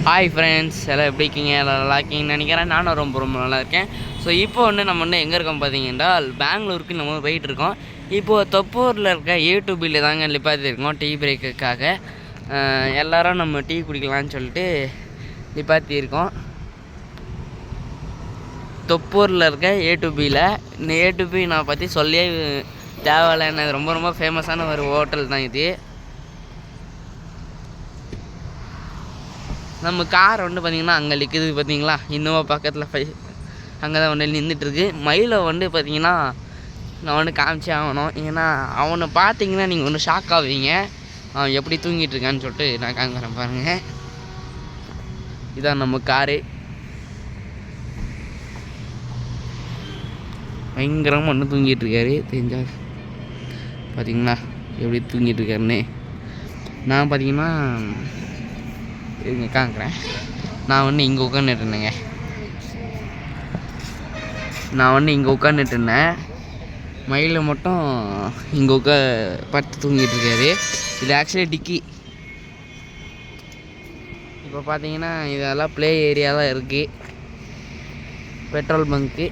Hi friends, எல்லாம் எப்படி இருக்கீங்க? எல்லாம் நல்லா இருக்கீங்கன்னு நினைக்கிறேன். நானும் ரொம்ப ரொம்ப நல்லா இருக்கேன். ஸோ இப்போ நம்ம எங்கே இருக்கோம் பார்த்தீங்கன்னா, பெங்களூருக்கு நம்ம போயிட்டுருக்கோம். இப்போது தொப்பூரில் இருக்க யூடியூபில் தாங்க நிப்பாத்திருக்கோம் டீ பிரேக்குக்காக. எல்லோரும் நம்ம டீ குடிக்கலான்னு சொல்லிட்டு நிப்பாத்தியிருக்கோம். தொப்பூரில் இருக்க ஏ2பியில். இந்த ஏ2பி நான் பற்றி சொல்லியே தேவையில்லை, ரொம்ப ரொம்ப ஃபேமஸான ஒரு ஹோட்டல் தான் இது. நம்ம கார் பார்த்திங்கன்னா அங்கே நிற்குது பார்த்தீங்களா, இன்னோவா பக்கத்தில் அங்கே தான் நின்றுட்டுருக்கு. மயிலை பார்த்திங்கன்னா நான் காமிச்சே ஆகணும். ஏன்னா அவனை பார்த்தீங்கன்னா நீங்கள் ஷாக் ஆவீங்க, அவன் எப்படி தூங்கிட்டு இருக்கான்னு சொல்லிட்டு நான் காமிக்கிறேன் பாருங்கள். இதான் நம்ம காரு. பயங்கரமாக தூங்கிட்டுருக்காரு. தெரிஞ்சா பார்த்தீங்களா எப்படி தூங்கிட்டுருக்காருன்னு. நான் பார்த்தீங்கன்னா இங்கே காமிக்கிறேன். நான் இங்கே உட்காந்துட்டுருந்தேங்க. இங்கே உட்காந்துட்டுருந்தேன். மயில் மட்டும் இங்கே படுத்து தூங்கிட்டுருக்காரு. இது ஆக்சுவலி டிக்கி. இப்போ பார்த்தீங்கன்னா இதெல்லாம் ப்ளே ஏரியா தான் இருக்குது, பெட்ரோல் பங்க்கு.